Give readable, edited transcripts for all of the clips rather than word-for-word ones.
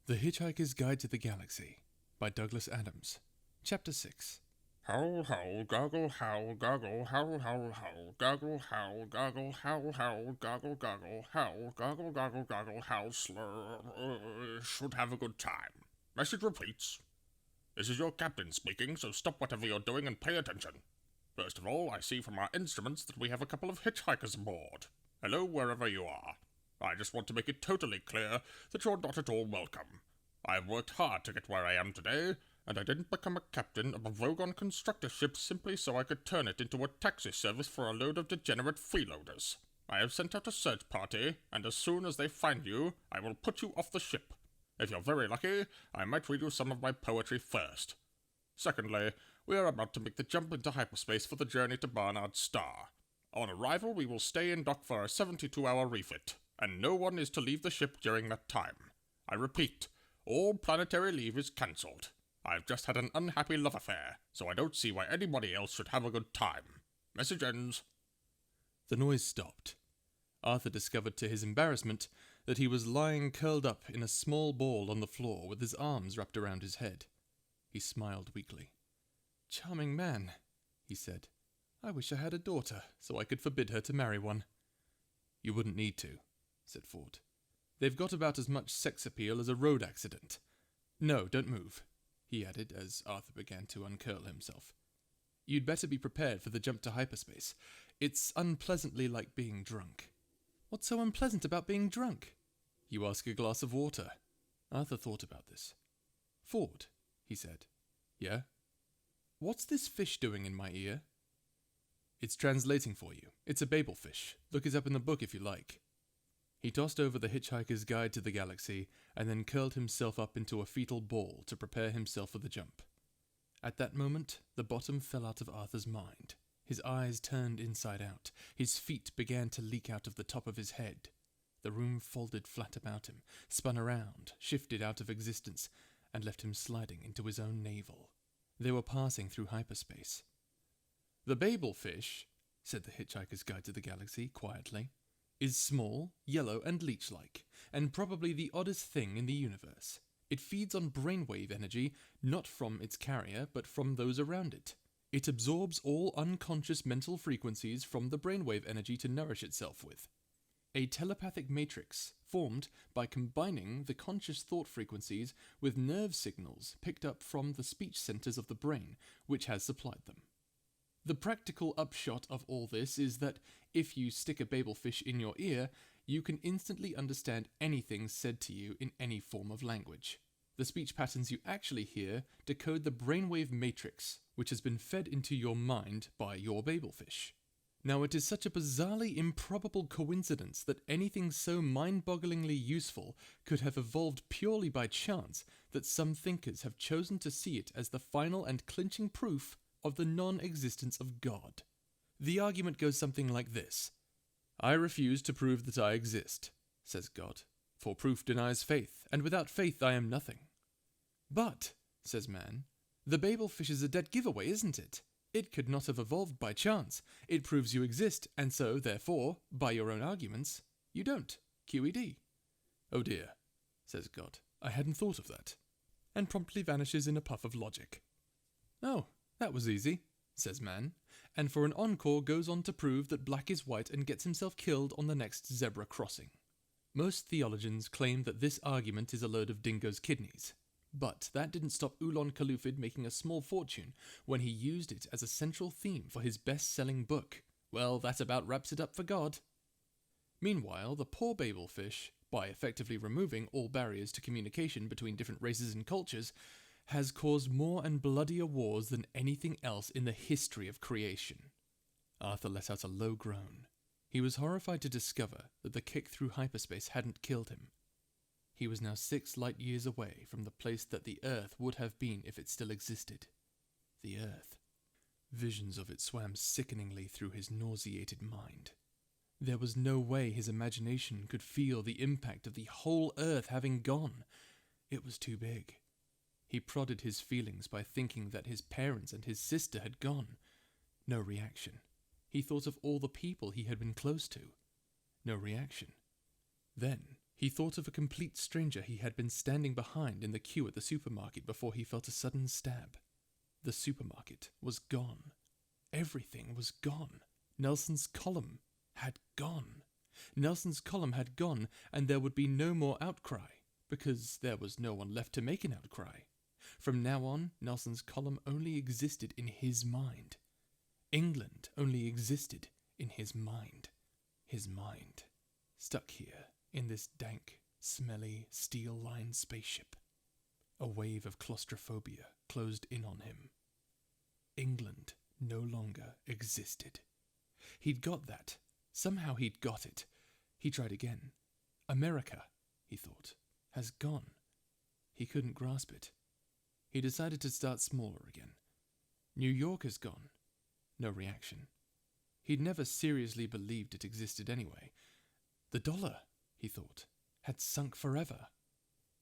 The Hitchhiker's Guide to the Galaxy by Douglas Adams. Chapter 6. Howl, howl, goggle, howl, goggle, howl, howl, howl, goggle, howl, goggle, howl, howl, goggle, goggle, howl, goggle, goggle, goggle, howl, slur, should have a good time. Message repeats. This is your captain speaking, so stop whatever you're doing and pay attention. First of all, I see from our instruments that we have a couple of hitchhikers aboard. Hello, wherever you are. I just want to make it totally clear that you're not at all welcome. I have worked hard to get where I am today, and I didn't become a captain of a Vogon constructor ship simply so I could turn it into a taxi service for a load of degenerate freeloaders. I have sent out a search party, and as soon as they find you, I will put you off the ship. If you're very lucky, I might read you some of my poetry first. Secondly, we are about to make the jump into hyperspace for the journey to Barnard's star. On arrival, we will stay in dock for a 72-hour refit, and no one is to leave the ship during that time. I repeat, all planetary leave is cancelled. I've just had an unhappy love affair, so I don't see why anybody else should have a good time. Message ends. The noise stopped. Arthur discovered to his embarrassment that he was lying curled up in a small ball on the floor with his arms wrapped around his head. He smiled weakly. "Charming man," he said. "I wish I had a daughter, so I could forbid her to marry one." "You wouldn't need to," said Ford. "They've got about as much sex appeal as a road accident. No, don't move," he added as Arthur began to uncurl himself. "You'd better be prepared for the jump to hyperspace. It's unpleasantly like being drunk." "What's so unpleasant about being drunk?" "You ask a glass of water." Arthur thought about this. "Ford," he said. "Yeah?" "What's this fish doing in my ear?" "It's translating for you. It's a Babel fish. Look it up in the book if you like." He tossed over the Hitchhiker's Guide to the Galaxy and then curled himself up into a fetal ball to prepare himself for the jump. At that moment, the bottom fell out of Arthur's mind. His eyes turned inside out. His feet began to leak out of the top of his head. The room folded flat about him, spun around, shifted out of existence, and left him sliding into his own navel. They were passing through hyperspace. "The Babel fish," said the Hitchhiker's Guide to the Galaxy quietly, "is small, yellow, and leech-like, and probably the oddest thing in the universe. It feeds on brainwave energy, not from its carrier, but from those around it. It absorbs all unconscious mental frequencies from the brainwave energy to nourish itself with. A telepathic matrix formed by combining the conscious thought frequencies with nerve signals picked up from the speech centers of the brain, which has supplied them. The practical upshot of all this is that if you stick a Babel fish in your ear, you can instantly understand anything said to you in any form of language. The speech patterns you actually hear decode the brainwave matrix, which has been fed into your mind by your Babel fish. Now, it is such a bizarrely improbable coincidence that anything so mind-bogglingly useful could have evolved purely by chance that some thinkers have chosen to see it as the final and clinching proof of the non-existence of God. The argument goes something like this. "I refuse to prove that I exist," says God, "for proof denies faith, and without faith I am nothing." "But," says man, "the Babel fish is a dead giveaway, isn't it? It could not have evolved by chance. It proves you exist, and so, therefore, by your own arguments, you don't. QED. "Oh dear," says God, "I hadn't thought of that," and promptly vanishes in a puff of logic. "Oh, that was easy," says man, and for an encore goes on to prove that black is white and gets himself killed on the next zebra crossing. Most theologians claim that this argument is a load of dingo's kidneys. But that didn't stop Ulon Kalufid making a small fortune when he used it as a central theme for his best-selling book. Well, that about wraps it up for God. Meanwhile, the poor Babel fish, by effectively removing all barriers to communication between different races and cultures, has caused more and bloodier wars than anything else in the history of creation. Arthur let out a low groan. He was horrified to discover that the kick through hyperspace hadn't killed him. He was now 6 light years away from the place that the Earth would have been if it still existed. The Earth. Visions of it swam sickeningly through his nauseated mind. There was no way his imagination could feel the impact of the whole Earth having gone. It was too big. He prodded his feelings by thinking that his parents and his sister had gone. No reaction. He thought of all the people he had been close to. No reaction. Then He thought of a complete stranger he had been standing behind in the queue at the supermarket before he felt a sudden stab. The supermarket was gone. Everything was gone. Nelson's column had gone. Nelson's column had gone, and there would be no more outcry, because there was no one left to make an outcry. From now on, Nelson's column only existed in his mind. England only existed in his mind. His mind, stuck here in this dank, smelly, steel-lined spaceship. A wave of claustrophobia closed in on him. England no longer existed. He'd got that. Somehow he'd got it. He tried again. America, he thought, has gone. He couldn't grasp it. He decided to start smaller again. New York is gone. No reaction. He'd never seriously believed it existed anyway. The dollar, he thought, had sunk forever.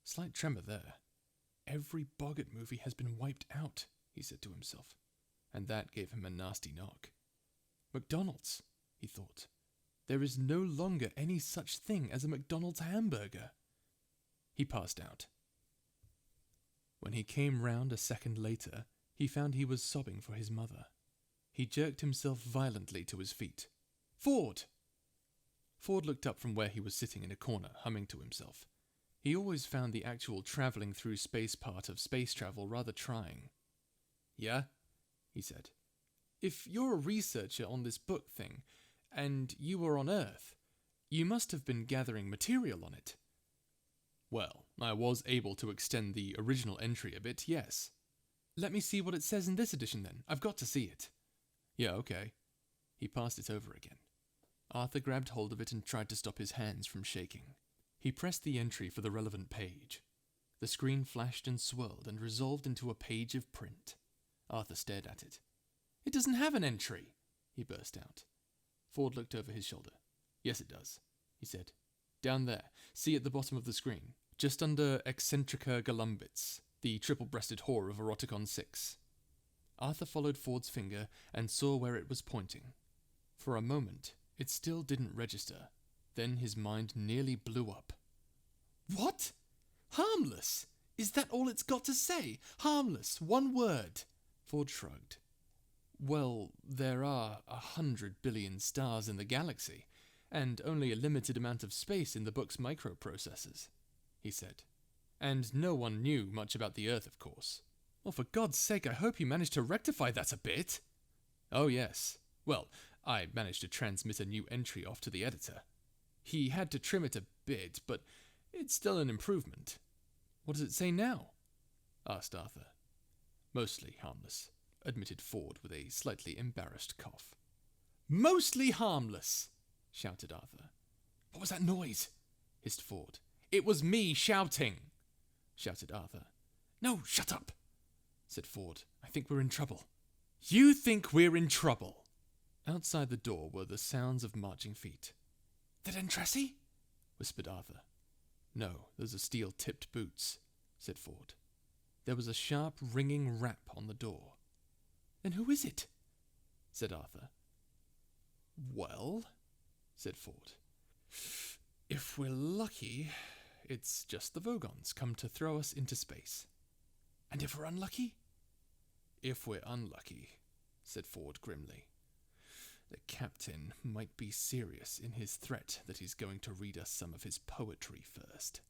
Slight tremor there. Every Boggart movie has been wiped out, he said to himself, and that gave him a nasty knock. McDonald's, he thought. There is no longer any such thing as a McDonald's hamburger. He passed out. When he came round a second later, he found he was sobbing for his mother. He jerked himself violently to his feet. Ford! Ford looked up from where he was sitting in a corner, humming to himself. He always found the actual travelling through space part of space travel rather trying. Yeah? He said. If you're a researcher on this book thing, and you were on Earth, you must have been gathering material on it. Well, I was able to extend the original entry a bit, yes. Let me see what it says in this edition then. I've got to see it. Yeah, okay. He passed it over again. Arthur grabbed hold of it and tried to stop his hands from shaking. He pressed the entry for the relevant page. The screen flashed and swirled and resolved into a page of print. Arthur stared at it. It doesn't have an entry, he burst out. Ford looked over his shoulder. Yes, it does, he said. Down there, see at the bottom of the screen, just under Eccentrica Galumbits, the triple-breasted whore of Eroticon 6. Arthur followed Ford's finger and saw where it was pointing. For a moment, it still didn't register. Then his mind nearly blew up. What? Harmless? Is that all it's got to say? Harmless, one word. Ford shrugged. Well, there are 100 billion stars in the galaxy, and only a limited amount of space in the book's microprocessors, he said. And no one knew much about the Earth, of course. Well, for God's sake, I hope you managed to rectify that a bit. Oh, yes. Well, I managed to transmit a new entry off to the editor. He had to trim it a bit, but it's still an improvement. What does it say now? Asked Arthur. Mostly harmless, admitted Ford with a slightly embarrassed cough. Mostly harmless, shouted Arthur. What was that noise? Hissed Ford. It was me shouting, shouted Arthur. No, shut up, said Ford. I think we're in trouble. You think we're in trouble? Outside the door were the sounds of marching feet. The Dentresi? Whispered Arthur. No, those are steel-tipped boots, said Ford. There was a sharp, ringing rap on the door. Then who is it? Said Arthur. Well, said Ford, if we're lucky, it's just the Vogons come to throw us into space. And if we're unlucky? If we're unlucky, said Ford grimly, the captain might be serious in his threat that he's going to read us some of his poetry first.